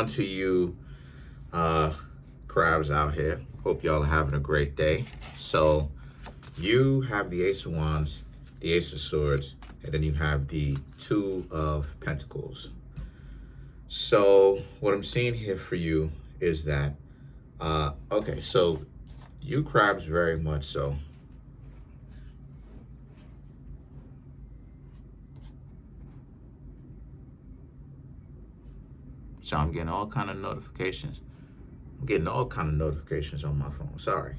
on to you crabs out here. Hope y'all are having a great day. So you have the Ace of Wands, the Ace of Swords, and then you have the Two of Pentacles. So what I'm seeing here for you is that, okay, so you crabs very much so. So I'm getting all kind of notifications. I'm getting all kind of notifications on my phone. Sorry.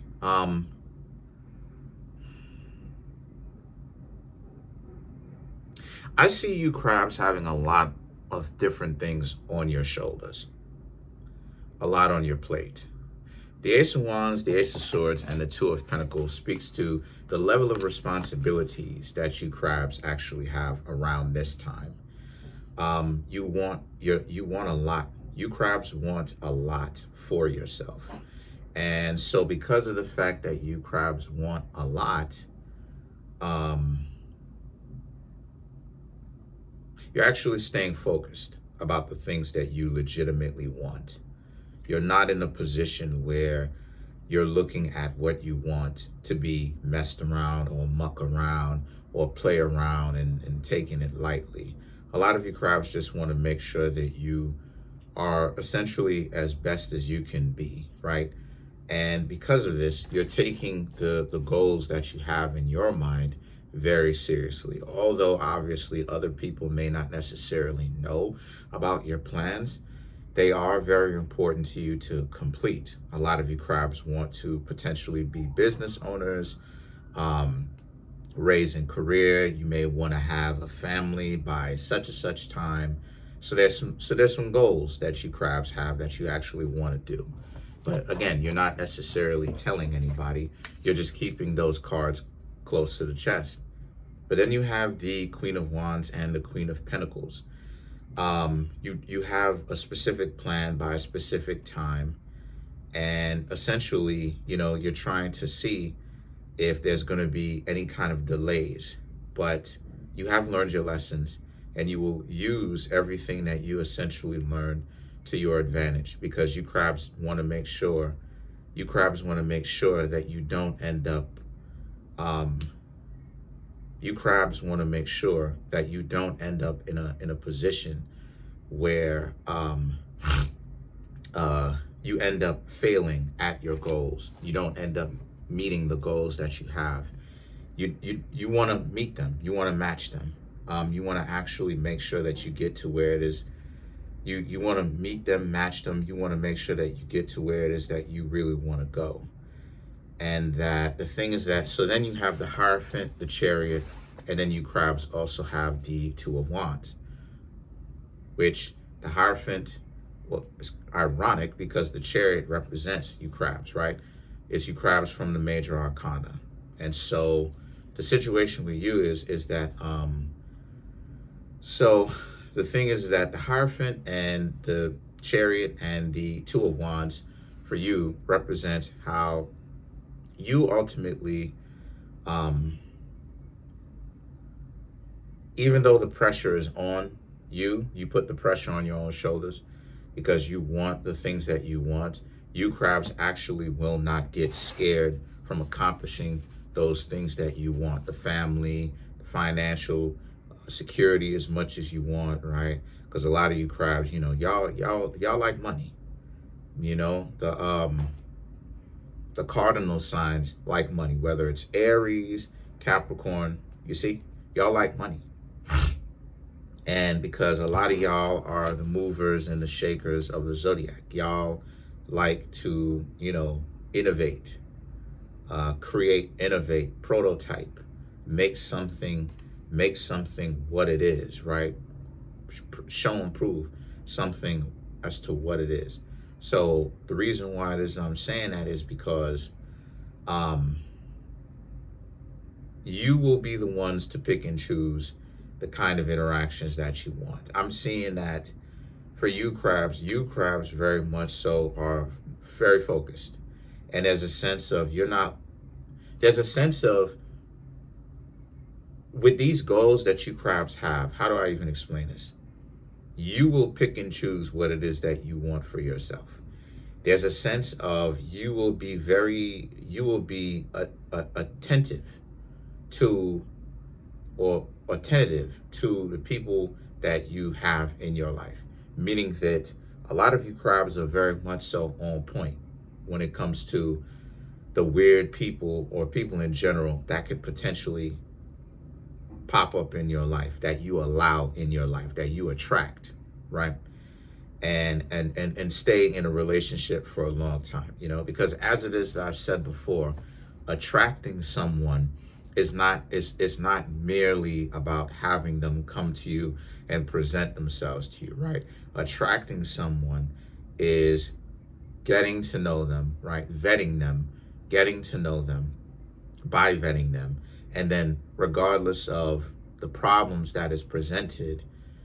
I see you crabs having a lot of different things on your shoulders, a lot on your plate. The Ace of Wands, the Ace of Swords, and the Two of Pentacles speaks to the level of responsibilities that you crabs actually have around this time. You want a lot. You crabs want a lot for yourself. And so because of the fact that you crabs want a lot, you're actually staying focused about the things that you legitimately want. You're not in a position where you're looking at what you want to be messed around or muck around or play around and taking it lightly. A lot of you crabs just want to make sure that you are essentially as best as you can be, right? And because of this, you're taking the goals that you have in your mind very seriously. Although obviously other people may not necessarily know about your plans, they are very important to you to complete. A lot of you crabs want to potentially be business owners, raising career. You may want to have a family by such and such time. So there's some goals that you crabs have that you actually want to do. But again, you're not necessarily telling anybody. You're just keeping those cards close to the chest. But then you have the Queen of Wands and the Queen of Pentacles. You have a specific plan by a specific time, and essentially, you're trying to see if there's going to be any kind of delays. But you have learned your lessons, and you will use everything that you essentially learned to your advantage, because you crabs want to make sure that you don't end up in a position where you end up failing at your goals. You don't end up meeting the goals that you have. You want to meet them. You want to match them. You want to actually make sure that you get to where it is. You want to meet them, match them. You want to make sure that you get to where it is that you really want to go. And that the thing is that, so then you have the Hierophant, the Chariot, and then you crabs also have the Two of Wands, which the Hierophant, well, it's ironic because the Chariot represents you crabs, right? It's you crabs from the major arcana. And so the situation with you is that, so the thing is that the Hierophant and the Chariot and the Two of Wands for you represent how you ultimately, even though the pressure is on you, you put the pressure on your own shoulders because you want the things that you want. You crabs actually will not get scared from accomplishing those things that you want, the family, the financial security as much as you want, right? Because a lot of you crabs, y'all like money. The cardinal signs like money, whether it's Aries, Capricorn, you see, y'all like money. And because a lot of y'all are the movers and the shakers of the zodiac, y'all like to, innovate, create, innovate, prototype, make something what it is, right? Show and prove something as to what it is. So the reason why I'm saying that is because you will be the ones to pick and choose the kind of interactions that you want. I'm seeing that for you crabs very much so are very focused. And there's a sense of with these goals that you crabs have, how do I even explain this? you will pick and choose what it is that you want for yourself. There's a sense of you will be attentive to, or attentive to, the people that you have in your life. Meaning that a lot of you crabs are very much so on point when it comes to the weird people or people in general that could potentially pop up in your life, that you allow in your life, that you attract, right? And stay in a relationship for a long time, because as it is that I've said before, attracting someone is not merely about having them come to you and present themselves to you, right? Attracting someone is getting to know them, right? Vetting them, getting to know them by vetting them, and then regardless of the problems that is presented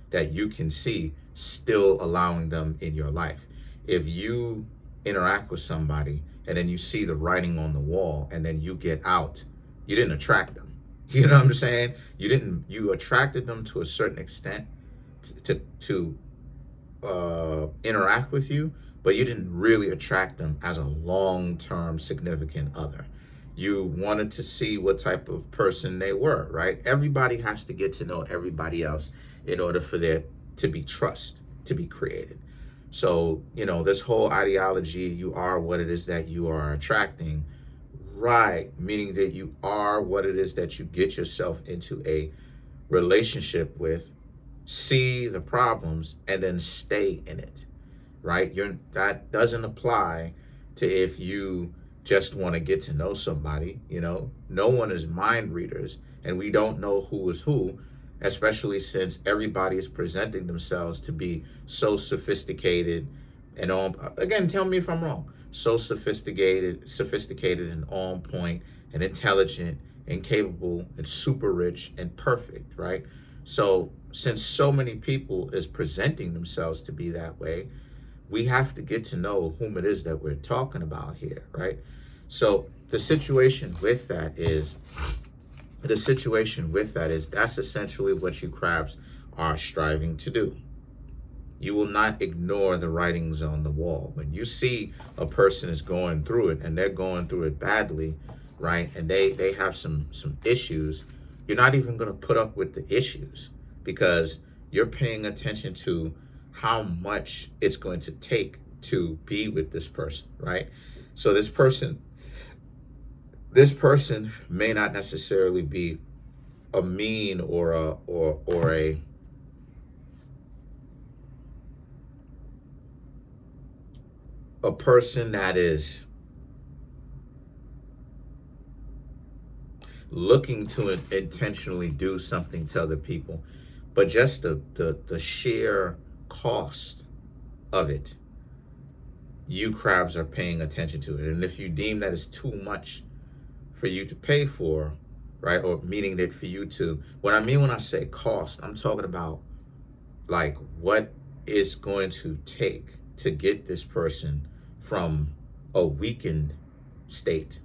that you can see, still allowing them in your life. If you interact with somebody and then you see the writing on the wall and then you get out, you didn't attract them. You know what I'm saying? You attracted them to a certain extent to interact with you, but you didn't really attract them as a long-term significant other. You wanted to see what type of person they were, right? Everybody has to get to know everybody else in order for there to be trust to be created. So, this whole ideology, you are what it is that you are attracting, right? Meaning that you are what it is that you get yourself into a relationship with, see the problems, and then stay in it, right? That doesn't apply to if you just want to get to know somebody. No one is mind readers, and we don't know who is who, especially since everybody is presenting themselves to be so sophisticated and again, tell me if I'm wrong, so sophisticated and on point and intelligent and capable and super rich and perfect, right? So since so many people is presenting themselves to be that way, we have to get to know whom it is that we're talking about here, right? So the situation with that is that's essentially what you crabs are striving to do. You will not ignore the writings on the wall. When you see a person is going through it and they're going through it badly, right? And they have some issues, you're not even going to put up with the issues because you're paying attention to how much it's going to take to be with this person, right? So this person may not necessarily be a mean or a person that is looking to intentionally do something to other people, but just the sheer cost of it, you crabs are paying attention to it. And if you deem that is too much for you to pay for, right? Or meaning that for you to, what I mean when I say cost, I'm talking about like what is going to take to get this person from a weakened state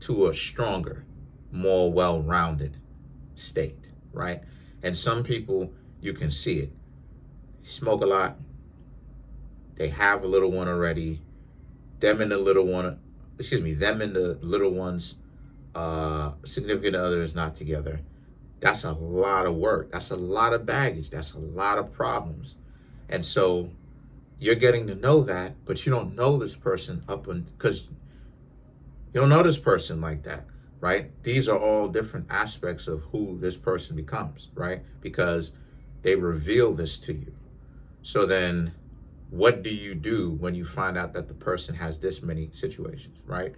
to a stronger, more well-rounded state, right? And some people, you can see it. They smoke a lot. They have a little one already. Them and the little one's significant other is not together. That's a lot of work. That's a lot of baggage. That's a lot of problems. And so you're getting to know that, but you don't know this person because you don't know this person like that, right? These are all different aspects of who this person becomes, right? Because they reveal this to you. So then what do you do when you find out that the person has this many situations, right?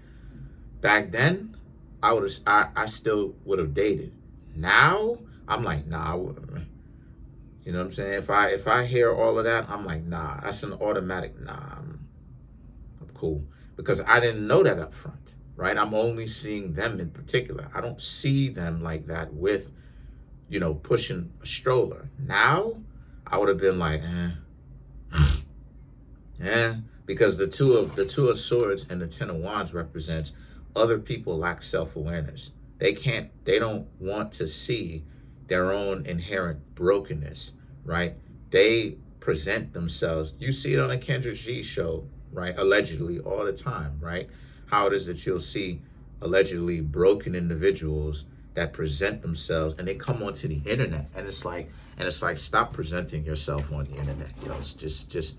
Back then, I still would have dated. Now, I'm like, nah, I wouldn't. You know what I'm saying? If I hear all of that, I'm like, nah, that's an automatic nah. I'm cool. Because I didn't know that up front, right? I'm only seeing them in particular. I don't see them like that with, pushing a stroller. Now, I would have been like, because the two of swords and the 10 of wands represents other people lack self-awareness. They don't want to see their own inherent brokenness, right? They present themselves. You see it on a Kendrick G show, right? Allegedly, all the time, right? How it is that you'll see allegedly broken individuals that present themselves and they come onto the internet, and it's like stop presenting yourself on the internet. You know, it's just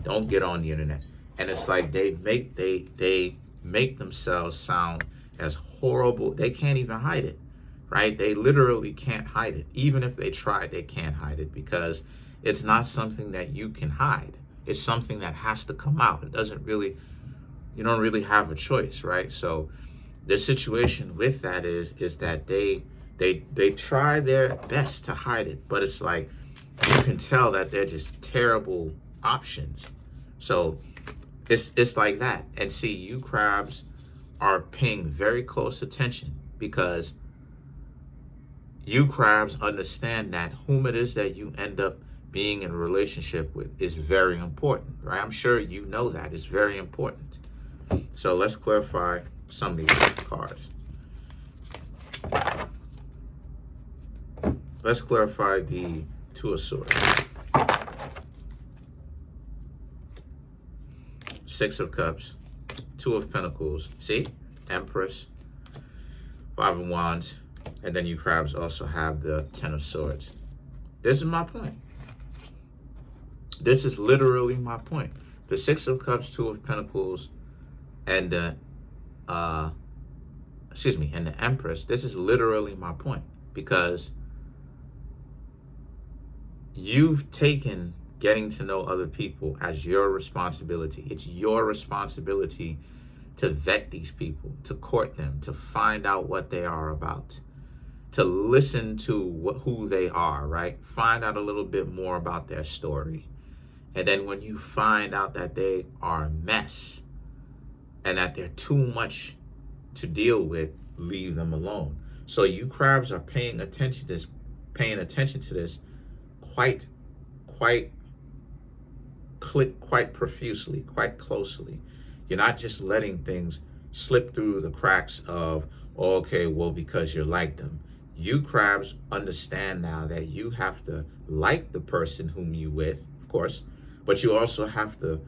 don't get on the internet. And it's like they make themselves sound as horrible. They can't even hide it, right? They literally can't hide it. Even if they tried, they can't hide it, because it's not something that you can hide. It's something that has to come out. It doesn't really, you don't really have a choice, right? So the situation with that is that they try their best to hide it, but it's like you can tell that they're just terrible options. So it's like that. And see, you crabs are paying very close attention, because you crabs understand that whom it is that you end up being in a relationship with is very important, right? I'm sure you know that it's very important. So let's clarify some of these cards. Let's clarify the Two of Swords, Six of Cups, Two of Pentacles. See? Empress, Five of Wands, and then you crabs also have the Ten of Swords. This is my point. This is literally my point. The Six of Cups, Two of Pentacles, and the and the Empress. This is literally my point, because you've taken getting to know other people as your responsibility. It's your responsibility to vet these people, to court them, to find out what they are about, to listen to who they are, right? Find out a little bit more about their story. And then when you find out that they are a mess and that they're too much to deal with, leave them alone. So you crabs are paying attention to this quite profusely, quite closely. You're not just letting things slip through the cracks of, oh, okay, well, because you like them. You crabs understand now that you have to like the person whom you with, of course, but you also have to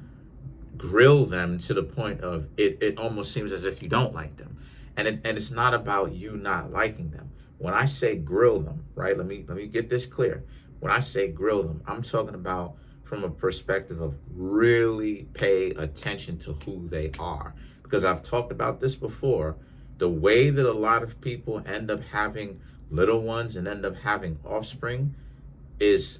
grill them to the point of it almost seems as if you don't like them. And it's not about you not liking them. When I say grill them, right? Let me get this clear. When I say grill them, I'm talking about from a perspective of really pay attention to who they are. Because I've talked about this before. The way that a lot of people end up having little ones and end up having offspring is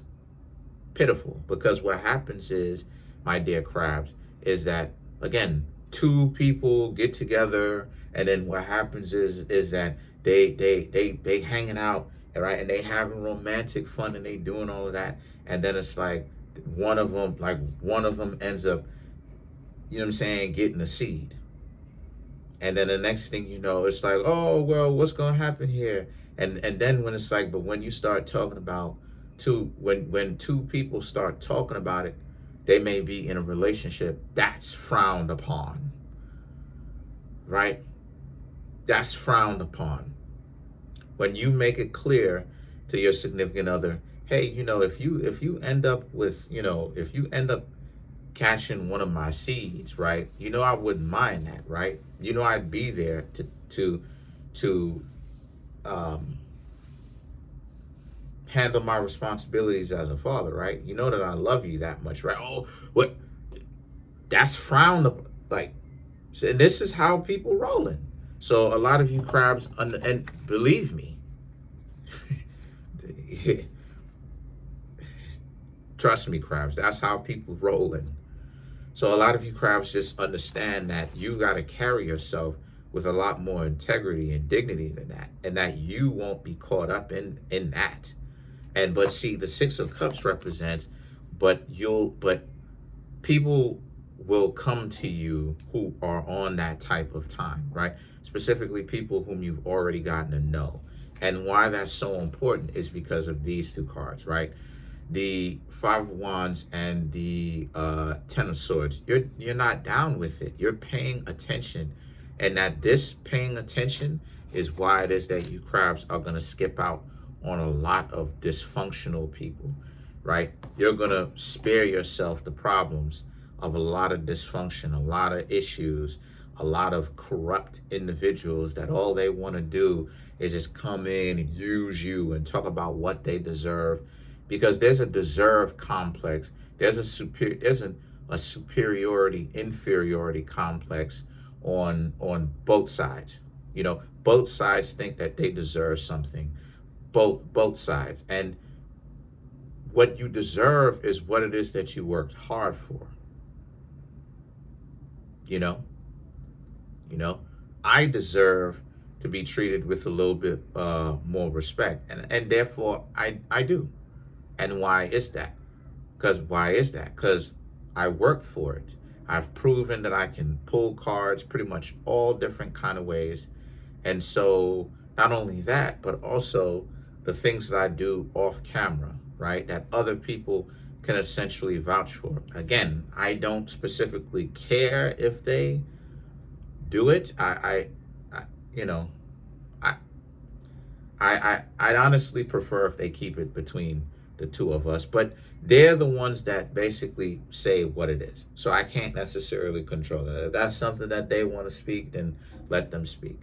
pitiful. Because what happens is, my dear crabs, is that, again, two people get together, and then what happens is that they hanging out, right, and they having romantic fun, and they doing all of that, and then it's like one of them ends up, you know what I'm saying, getting a seed. And then the next thing you know, it's like, oh, well, what's going to happen here? And then when it's like, but when you start talking about when two people start talking about it, they may be in a relationship, that's frowned upon, right? That's frowned upon. When you make it clear to your significant other, hey, you know, if you end up cashing one of my seeds, right? You know, I wouldn't mind that, right? You know, I'd be there to handle my responsibilities as a father, right? You know that I love you that much, right? Oh, what? That's frowned upon. Like, and this is how people rolling. So a lot of you crabs, and believe me, trust me, crabs, that's how people rolling. So a lot of you crabs just understand that you got to carry yourself with a lot more integrity and dignity than that, and that you won't be caught up in that. And but see, the Six of Cups represents, but people will come to you who are on that type of time, right? Specifically people whom you've already gotten to know. And why that's so important is because of these two cards, right? The Five of Wands and the Ten of Swords. You're not down with it. You're paying attention. And that this paying attention is why it is that you crabs are going to skip out on a lot of dysfunctional people, right? You're going to spare yourself the problems of a lot of dysfunction, a lot of issues, a lot of corrupt individuals that all they want to do is just come in and use you and talk about what they deserve, because there's a deserve complex. There's a superiority inferiority complex on both sides. You know, both sides think that they deserve something. Both sides. And what you deserve is what it is that you worked hard for. You know, I deserve to be treated with a little bit more respect, and therefore I do. And why is that? Because I worked for it. I've proven that I can pull cards pretty much all different kind of ways. And so not only that, but also the things that I do off camera, right? That other people can essentially vouch for. Again, I don't specifically care if they do it. I you know, I, I'd honestly prefer if they keep it between the two of us, but they're the ones that basically say what it is. So I can't necessarily control that. If that's something that they want to speak, then let them speak.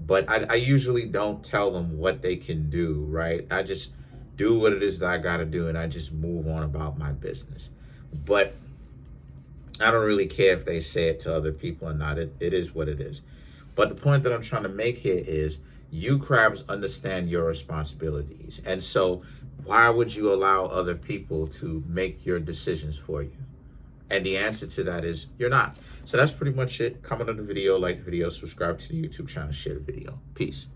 But I usually don't tell them what they can do, right? I just do what it is that I got to do, and I just move on about my business. But I don't really care if they say it to other people or not. It is what it is. But the point that I'm trying to make here is you crabs understand your responsibilities. And so why would you allow other people to make your decisions for you? And the answer to that is you're not. So that's pretty much it. Comment on the video, like the video, subscribe to the YouTube channel, share the video. Peace.